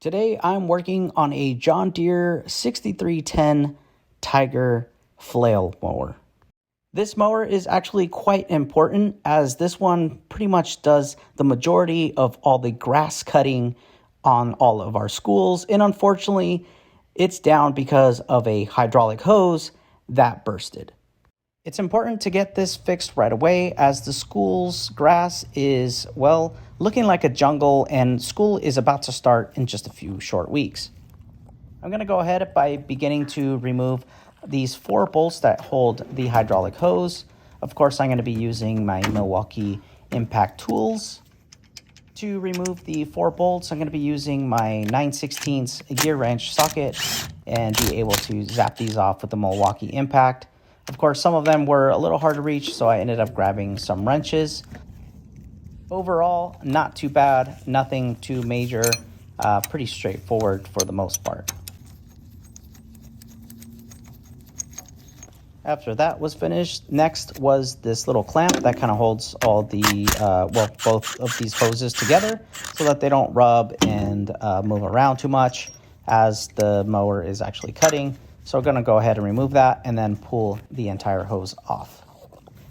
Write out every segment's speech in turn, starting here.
Today I'm working on a John Deere 6310 Tiger flail mower. This mower is actually quite important as this one pretty much does the majority of all the grass cutting on all of our schools, and unfortunately it's down because of a hydraulic hose that bursted. It's important to get this fixed right away as the school's grass is, well, looking like a jungle and school is about to start in just a few short weeks. I'm going to go ahead by beginning to remove these 4 bolts that hold the hydraulic hose. Of course, I'm going to be using my Milwaukee impact tools. To remove the 4 bolts, I'm going to be using my 9/16 gear wrench socket and be able to zap these off with the Milwaukee impact. Of course, some of them were a little hard to reach, so I ended up grabbing some wrenches. Overall, not too bad, nothing too major, pretty straightforward for the most part. After that was finished, next was this little clamp that kind of holds all the, both of these hoses together so that they don't rub and move around too much as the mower is actually cutting. So we're going to go ahead and remove that and then pull the entire hose off.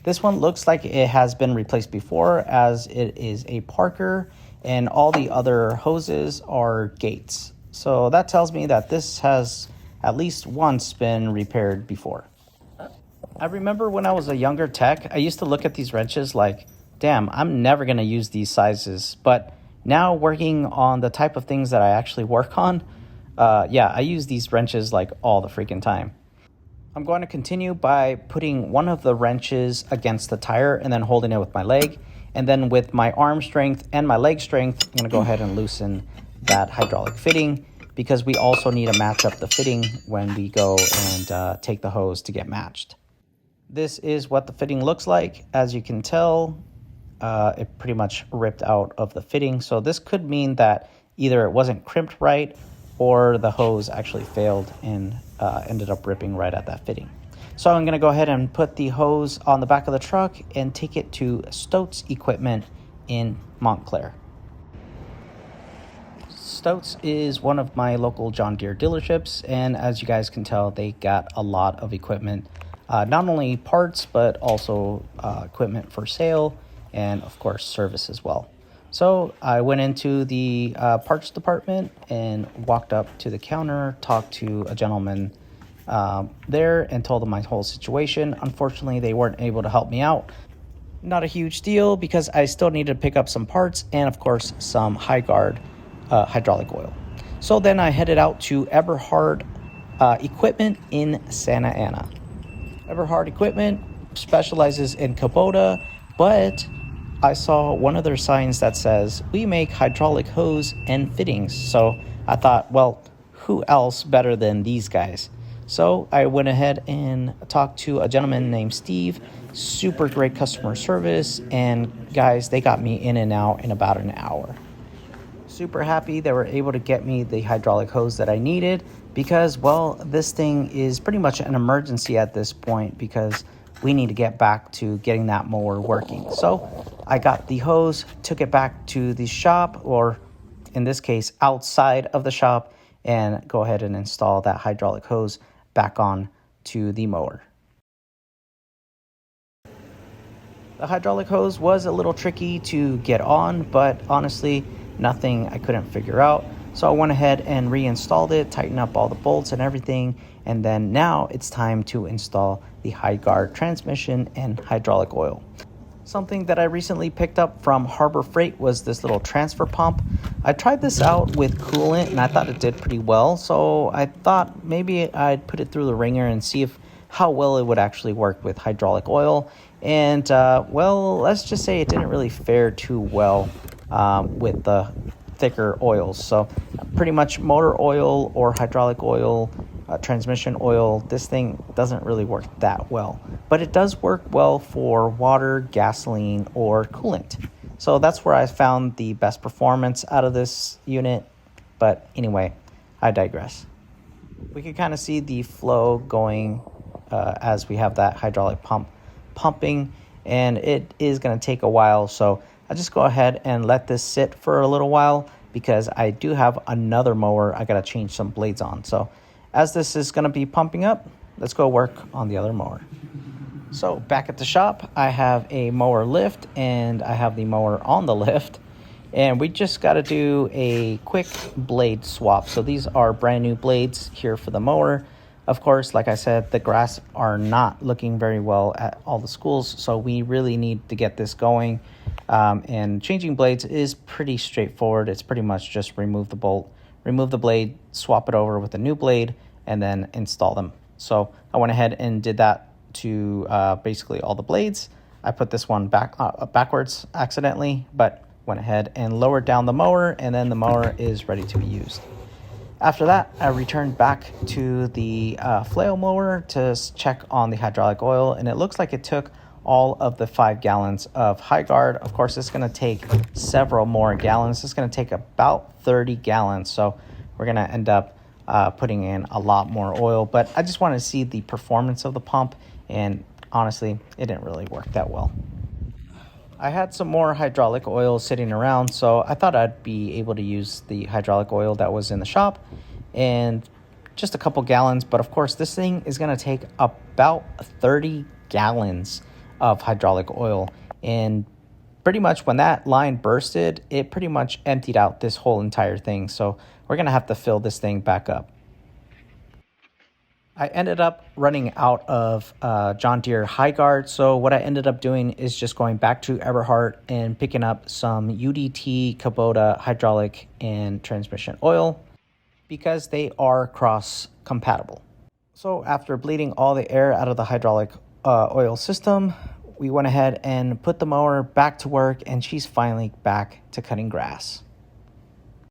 This one looks like it has been replaced before as it is a Parker and all the other hoses are Gates. So that tells me that this has at least once been repaired before. I remember when I was a younger tech, I used to look at these wrenches like, damn, I'm never going to use these sizes. But now working on the type of things that I actually work on, I use these wrenches like all the freaking time. I'm going to continue by putting one of the wrenches against the tire and then holding it with my leg. And then with my arm strength and my leg strength, I'm going to go ahead and loosen that hydraulic fitting because we also need to match up the fitting when we go and take the hose to get matched. This is what the fitting looks like. As you can tell, it pretty much ripped out of the fitting. So this could mean that either it wasn't crimped right or the hose actually failed and ended up ripping right at that fitting. So I'm going to go ahead and put the hose on the back of the truck and take it to Stotts Equipment in Montclair. Stotts is one of my local John Deere dealerships, and as you guys can tell, they got a lot of equipment, not only parts, but also equipment for sale and, of course, service as well. So I went into the parts department and walked up to the counter, talked to a gentleman there and told them my whole situation. Unfortunately, they weren't able to help me out. Not a huge deal because I still needed to pick up some parts and, of course, some high guard hydraulic oil. So then I headed out to Eberhard Equipment in Santa Ana. Eberhard Equipment specializes in Kubota, but I saw one of their signs that says, we make hydraulic hose and fittings. So I thought, well, who else better than these guys? So I went ahead and talked to a gentleman named Steve. Super great customer service. And guys, they got me in and out in about an hour. Super happy they were able to get me the hydraulic hose that I needed because, well, this thing is pretty much an emergency at this point because we need to get back to getting that mower working. So I got the hose, took it back to the shop, or in this case, outside of the shop, and go ahead and install that hydraulic hose back on to the mower. The hydraulic hose was a little tricky to get on, but honestly, nothing I couldn't figure out. So I went ahead and reinstalled it, tightened up all the bolts and everything, and then now it's time to install the high guard transmission and hydraulic oil. Something that I recently picked up from Harbor Freight was this little transfer pump. I tried this out with coolant and I thought it did pretty well, so I thought maybe I'd put it through the ringer and see how well it would actually work with hydraulic oil. And let's just say it didn't really fare too well with the thicker oils. So pretty much motor oil or hydraulic oil, transmission oil, this thing doesn't really work that well, but it does work well for water, gasoline, or coolant. So that's where I found the best performance out of this unit. But anyway, I digress. We can kind of see the flow going as we have that hydraulic pump pumping, and it is going to take a while. So I just go ahead and let this sit for a little while because I do have another mower I gotta change some blades on. So as this is gonna be pumping up, let's go work on the other mower. So back at the shop, I have a mower lift and I have the mower on the lift, and we just got to do a quick blade swap. So these are brand new blades here for the mower. Of course, like I said, the grass are not looking very well at all the schools, so we really need to get this going. And changing blades is pretty straightforward. It's pretty much just remove the bolt, remove the blade, swap it over with a new blade, and then install them. So I went ahead and did that to basically all the blades. I put this one backwards accidentally, but went ahead and lowered down the mower, and then the mower is ready to be used. After that, I returned back to the flail mower to check on the hydraulic oil, and it looks like it took all of the 5 gallons of High Guard. Of course, it's going to take several more gallons. It's going to take about 30 gallons, so we're going to end up putting in a lot more oil. But I just wanted to see the performance of the pump, and honestly, it didn't really work that well. I had some more hydraulic oil sitting around, so I thought I'd be able to use the hydraulic oil that was in the shop, and just a couple gallons. But of course, this thing is going to take about 30 gallons of hydraulic oil, and pretty much when that line bursted, it pretty much emptied out this whole entire thing. So we're going to have to fill this thing back up. I ended up running out of John Deere High Guard, so what I ended up doing is just going back to Everhart and picking up some UDT, Kubota hydraulic and transmission oil because they are cross compatible. So after bleeding all the air out of the hydraulic oil system, we went ahead and put the mower back to work, and she's finally back to cutting grass.